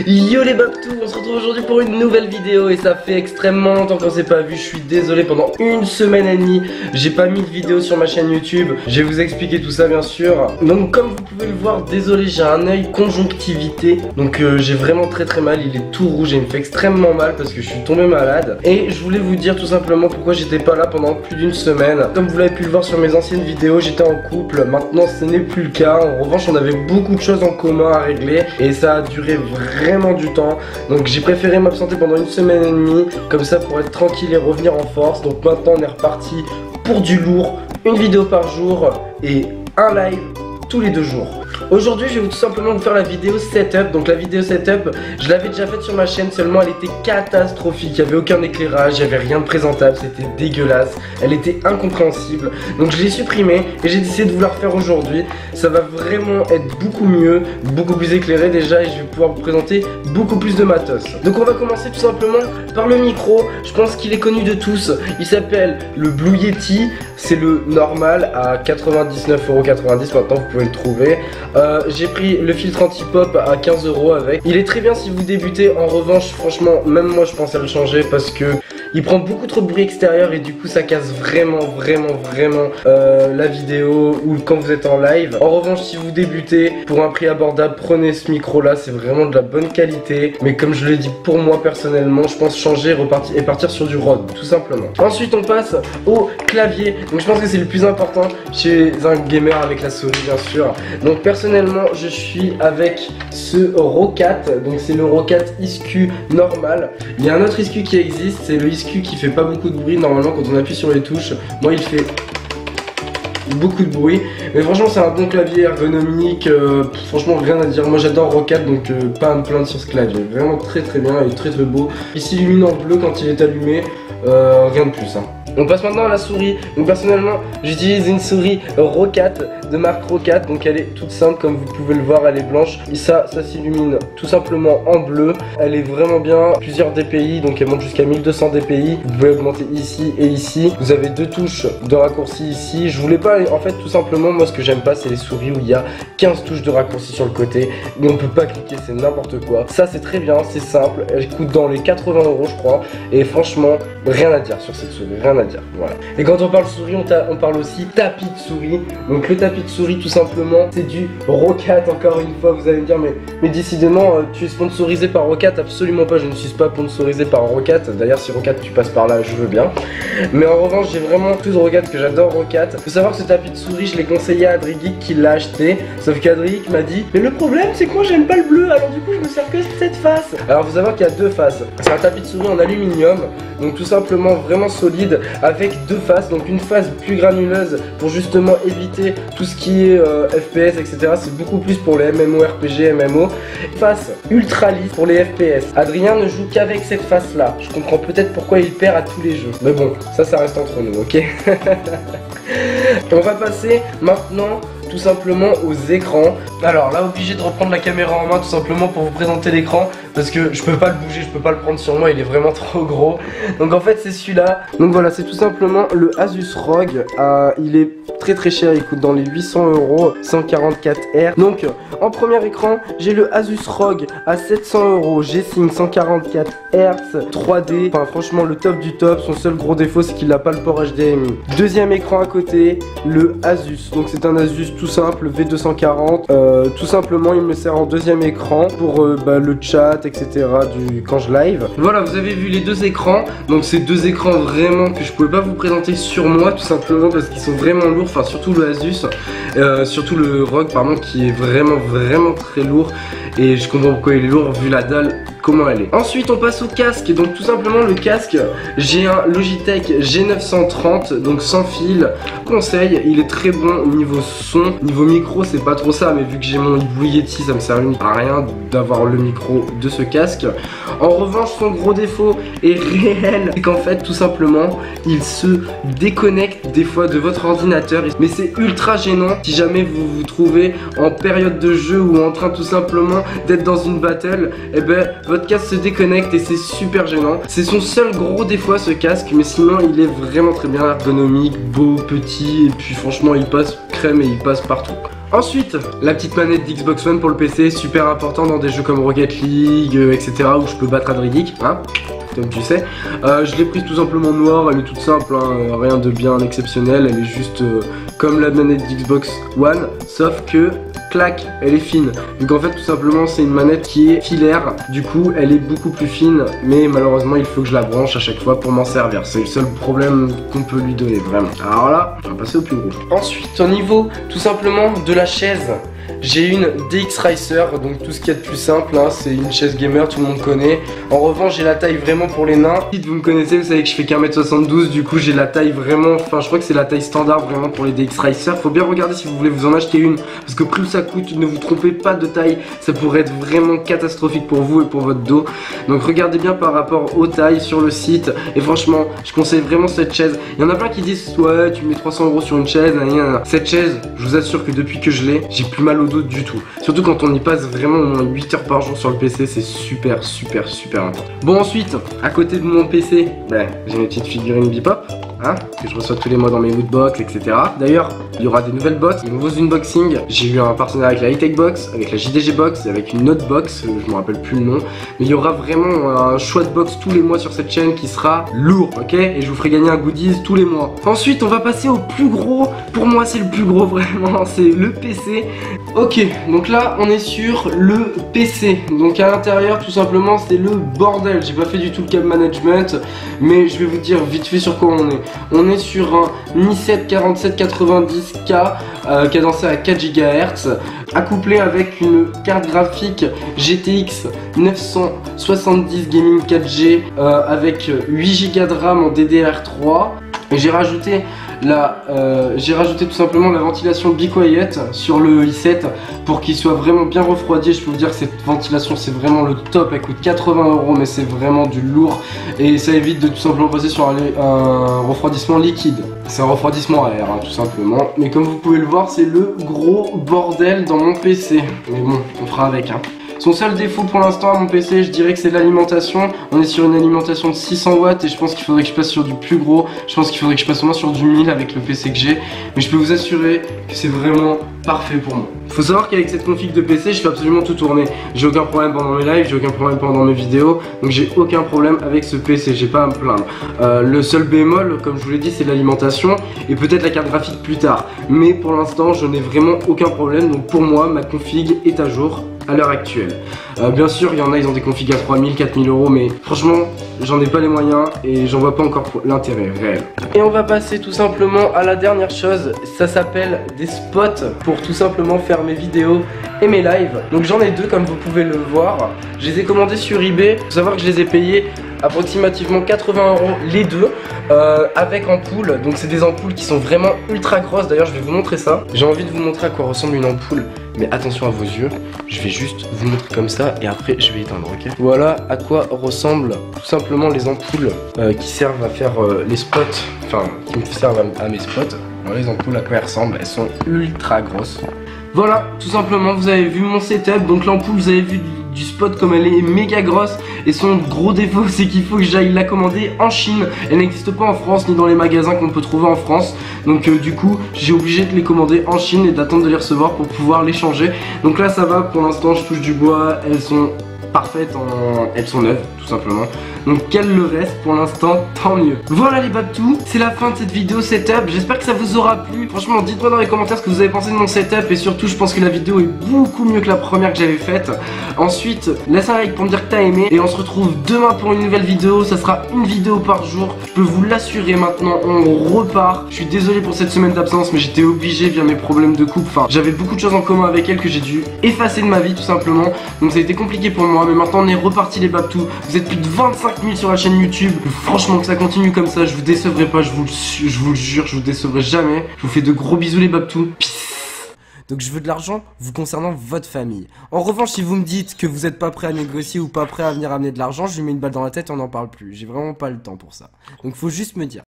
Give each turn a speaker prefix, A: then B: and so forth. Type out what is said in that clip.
A: Yo les Babtou, on se retrouve aujourd'hui pour une nouvelle vidéo et ça fait extrêmement longtemps qu'on s'est pas vu. Je suis désolé, pendant une semaine et demie j'ai pas mis de vidéo sur ma chaîne YouTube. Je vais vous expliquer tout ça bien sûr. Donc comme vous pouvez le voir, désolé, j'ai un œil conjonctivité. Donc j'ai vraiment très mal, il est tout rouge et il me fait extrêmement mal parce que je suis tombé malade. Et je voulais vous dire tout simplement pourquoi j'étais pas là pendant plus d'une semaine. Comme vous l'avez pu le voir sur mes anciennes vidéos, j'étais en couple, maintenant ce n'est plus le cas. En revanche on avait beaucoup de choses en commun à régler et ça a duré vraiment du temps. Donc j'ai préféré m'absenter pendant une semaine et demie, comme ça pour être tranquille et revenir en force. Donc maintenant on est reparti pour du lourd, une vidéo par jour et un live tous les 2 jours. Aujourd'hui je vais tout simplement vous faire la vidéo setup. Donc la vidéo setup, je l'avais déjà faite sur ma chaîne, seulement elle était catastrophique. Il n'y avait aucun éclairage, il n'y avait rien de présentable, c'était dégueulasse, elle était incompréhensible. Donc je l'ai supprimée et j'ai décidé de vous la refaire aujourd'hui. Ça va vraiment être beaucoup mieux, beaucoup plus éclairé déjà, et je vais pouvoir vous présenter beaucoup plus de matos. Donc on va commencer tout simplement par le micro. Je pense qu'il est connu de tous, il s'appelle le Blue Yeti. C'est le normal à 99,90 €, maintenant vous pouvez le trouver. J'ai pris le filtre anti-pop à 15 € avec. Il est très bien si vous débutez. En revanche, franchement, même moi je pense à le changer parce que il prend beaucoup trop de bruit extérieur et du coup ça casse vraiment la vidéo ou quand vous êtes en live. En revanche, si vous débutez, pour un prix abordable, prenez ce micro là, c'est vraiment de la bonne qualité. Mais comme je l'ai dit, pour moi personnellement, je pense changer et partir sur du Rode, tout simplement. Ensuite on passe au clavier. Donc je pense que c'est le plus important chez un gamer avec la souris bien sûr. Donc personnellement je suis avec ce Roccat. Donc c'est le Roccat ISQ normal. Il y a un autre ISQ qui existe, c'est le ISQ qui fait pas beaucoup de bruit. Normalement quand on appuie sur les touches, moi il fait beaucoup de bruit, mais franchement c'est un bon clavier ergonomique, franchement rien à dire. Moi j'adore Roccat, donc pas à me plaindre sur ce clavier, vraiment très bien, il est très beau. Il s'illumine en bleu quand il est allumé, rien de plus hein. On passe maintenant à la souris. Donc personnellement j'utilise une souris Roccat de marque Roccat. Donc elle est toute simple comme vous pouvez le voir, elle est blanche. Et ça s'illumine tout simplement en bleu. Elle est vraiment bien, plusieurs DPI, donc elle monte jusqu'à 1200 DPI. Vous pouvez augmenter ici et ici. Vous avez 2 touches de raccourci ici. Je voulais pas, en fait tout simplement, moi ce que j'aime pas c'est les souris où il y a 15 touches de raccourci sur le côté et on peut pas cliquer, c'est n'importe quoi. Ça c'est très bien, c'est simple. Elle coûte dans les 80 € je crois. Et franchement rien à dire sur cette souris, rien à dire. Voilà. Et quand on parle souris, on parle aussi tapis de souris. Donc le tapis de souris tout simplement c'est du Roccat. Encore une fois vous allez me dire mais décidément tu es sponsorisé par Roccat. Absolument pas, je ne suis pas sponsorisé par Roccat. D'ailleurs si Roccat tu passes par là je veux bien. Mais en revanche j'ai vraiment tout de Roccat que j'adore Roccat. Faut savoir que ce tapis de souris je l'ai conseillé à Adriguic qui l'a acheté. Sauf qu'Adriguic m'a dit mais le problème c'est que moi j'aime pas le bleu, alors du coup je me sers que de cette face. Alors faut savoir qu'il y a 2 faces. C'est un tapis de souris en aluminium, donc tout simplement vraiment solide, avec 2 faces. Donc une face plus granuleuse pour justement éviter tout ce qui est FPS etc. C'est beaucoup plus pour les MMO, RPG, MMO. Face ultra lisse pour les FPS. Adrien ne joue qu'avec cette face là. Je comprends peut-être pourquoi il perd à tous les jeux. Mais bon, ça reste entre nous, ok. On va passer maintenant tout simplement aux écrans. Alors là obligé de reprendre la caméra en main tout simplement pour vous présenter l'écran parce que je peux pas le bouger, je peux pas le prendre sur moi, il est vraiment trop gros. Donc en fait c'est celui-là. Donc voilà, c'est tout simplement le Asus ROG. Il est très cher, il coûte dans les 800 €, 144 Hz. Donc en premier écran j'ai le Asus ROG à 700 €, G-Sync 144 Hz 3D. Enfin franchement le top du top. Son seul gros défaut c'est qu'il n'a pas le port HDMI. Deuxième écran à côté, le Asus. Donc c'est un Asus tout simple V240. Tout simplement il me sert en deuxième écran pour le chat etc. quand je live. Voilà, vous avez vu les 2 écrans. Donc c'est 2 écrans vraiment que je pouvais pas vous présenter sur moi tout simplement parce qu'ils sont vraiment lourds. Enfin surtout le Asus, surtout le ROG pardon, qui est vraiment très lourd. Et je comprends pourquoi il est lourd vu la dalle comment elle est. Ensuite on passe au casque. Donc tout simplement le casque, j'ai un Logitech G930 donc sans fil. Conseil, il est très bon niveau son. Niveau micro c'est pas trop ça, mais vu que j'ai mon Blue Yeti ça me sert à rien d'avoir le micro de ce casque. En revanche son gros défaut est réel, c'est qu'en fait tout simplement il se déconnecte des fois de votre ordinateur. Mais c'est ultra gênant si jamais vous vous trouvez en période de jeu ou en train tout simplement d'être dans une battle. Et ben votre casque se déconnecte et c'est super gênant. C'est son seul gros défaut à ce casque, mais sinon il est vraiment très bien ergonomique, beau, petit, et puis franchement il passe crème et il passe partout. Ensuite, la petite manette d'Xbox One pour le PC, super important dans des jeux comme Rocket League, etc. où je peux battre Adridic, hein, comme tu sais. Je l'ai prise tout simplement noire, elle est toute simple, hein, rien de bien exceptionnel, elle est juste comme la manette d'Xbox One, sauf que clac, elle est fine. Donc en fait tout simplement c'est une manette qui est filaire, du coup elle est beaucoup plus fine, mais malheureusement il faut que je la branche à chaque fois pour m'en servir. C'est le seul problème qu'on peut lui donner vraiment. Alors là, on va passer au plus gros. Ensuite au niveau tout simplement de la chaise, j'ai une DX Racer, donc tout ce qu'il y a de plus simple, hein, c'est une chaise gamer, tout le monde connaît. En revanche j'ai la taille vraiment pour les nains. Si vous me connaissez, vous savez que je fais qu'1m72, du coup j'ai la taille vraiment, enfin je crois que c'est la taille standard vraiment pour les DX Racer. Faut bien regarder si vous voulez vous en acheter une, parce que plus ça coûte, ne vous trompez pas de taille, ça pourrait être vraiment catastrophique pour vous et pour votre dos. Donc regardez bien par rapport aux tailles sur le site, et franchement je conseille vraiment cette chaise. Il y en a plein qui disent ouais tu mets 300 € sur une chaise, cette chaise je vous assure que depuis que je l'ai, j'ai plus mal au dos du tout. Surtout quand on y passe vraiment au moins 8 heures par jour sur le PC, c'est super important. Bon ensuite, à côté de mon PC, j'ai mes petites figurines Bipop, hein, que je reçois tous les mois dans mes woodbox, etc. D'ailleurs, il y aura des nouvelles box, des nouveaux unboxings. J'ai eu un partenariat avec la Hightech Box, avec la JDG Box et avec une autre box, je me rappelle plus le nom. Mais il y aura vraiment un choix de box tous les mois sur cette chaîne qui sera lourd, ok? Et je vous ferai gagner un goodies tous les mois. Ensuite, on va passer au plus gros. Pour moi, c'est le plus gros vraiment, c'est le PC. Ok, donc là, on est sur le PC. Donc à l'intérieur, tout simplement, c'est le bordel. J'ai pas fait du tout le câble management, mais je vais vous dire vite fait sur quoi on est. On est sur un i7 4790K cadencé à 4 GHz, accouplé avec une carte graphique GTX 970 Gaming 4G avec 8 Go de RAM en DDR3. Et j'ai rajouté tout simplement la ventilation Be Quiet sur le i7 pour qu'il soit vraiment bien refroidi. Je peux vous dire que cette ventilation c'est vraiment le top, elle coûte 80 € mais c'est vraiment du lourd et ça évite de tout simplement passer sur un refroidissement liquide. C'est un refroidissement à air hein, tout simplement, mais comme vous pouvez le voir c'est le gros bordel dans mon PC. Mais bon, on fera avec hein. Son seul défaut pour l'instant à mon PC, je dirais que c'est l'alimentation. On est sur une alimentation de 600 watts et je pense qu'il faudrait que je passe sur du plus gros. Je pense qu'il faudrait que je passe au moins sur du 1000 avec le PC que j'ai. Mais je peux vous assurer que c'est vraiment parfait pour moi. Faut savoir qu'avec cette config de PC, je fais absolument tout tourner. J'ai aucun problème pendant mes lives, j'ai aucun problème pendant mes vidéos. Donc j'ai aucun problème avec ce PC, j'ai pas à me plaindre. Le seul bémol, comme je vous l'ai dit, c'est l'alimentation et peut-être la carte graphique plus tard. Mais pour l'instant, je n'ai vraiment aucun problème. Donc pour moi, ma config est à jour à l'heure actuelle. Bien sûr, il y en a, ils ont des configs à 3000, 4000 €, mais franchement, j'en ai pas les moyens et j'en vois pas encore l'intérêt réel. Et on va passer tout simplement à la dernière chose, ça s'appelle des spots pour tout simplement faire mes vidéos et mes lives. Donc j'en ai deux comme vous pouvez le voir. Je les ai commandés sur eBay, faut savoir que je les ai payés approximativement 80 € les deux avec ampoule. Donc c'est des ampoules qui sont vraiment ultra grosses. D'ailleurs je vais vous montrer ça. J'ai envie de vous montrer à quoi ressemble une ampoule, mais attention à vos yeux. Je vais juste vous montrer comme ça et après je vais éteindre, ok? Voilà à quoi ressemblent tout simplement les ampoules qui servent à faire les spots, enfin qui me servent à mes spots. Voilà les ampoules à quoi elles ressemblent, elles sont ultra grosses. Voilà, tout simplement, vous avez vu mon setup. Donc l'ampoule, vous avez vu du spot comme elle est méga grosse. Et son gros défaut, c'est qu'il faut que j'aille la commander en Chine. Elle n'existe pas en France, ni dans les magasins qu'on peut trouver en France. Donc du coup, j'ai obligé de les commander en Chine et d'attendre de les recevoir pour pouvoir les changer. Donc là, ça va, pour l'instant, je touche du bois. Elles sont parfaites, elles sont neuves, tout simplement. Donc qu'elle le reste pour l'instant, tant mieux. Voilà les babtous, c'est la fin de cette vidéo setup. J'espère que ça vous aura plu. Franchement, dites-moi dans les commentaires ce que vous avez pensé de mon setup. Et surtout, je pense que la vidéo est beaucoup mieux que la première que j'avais faite. Ensuite, laisse un like pour me dire que t'as aimé. Et on se retrouve demain pour une nouvelle vidéo. Ça sera une vidéo par jour, je peux vous l'assurer maintenant. On repart. Je suis désolé pour cette semaine d'absence, mais j'étais obligé via mes problèmes de couple. Enfin, j'avais beaucoup de choses en commun avec elle que j'ai dû effacer de ma vie tout simplement. Donc ça a été compliqué pour moi. Mais maintenant on est reparti les babtous. Vous êtes plus de 25 000 sur la chaîne YouTube. Franchement que ça continue comme ça, je vous décevrai pas, je vous le jure, je vous décevrai jamais. Je vous fais de gros bisous les babtous. Peace. Donc je veux de l'argent vous concernant votre famille. En revanche, si vous me dites que vous n'êtes pas prêt à négocier ou pas prêt à venir amener de l'argent, je lui mets une balle dans la tête et on n'en parle plus. J'ai vraiment pas le temps pour ça. Donc faut juste me dire.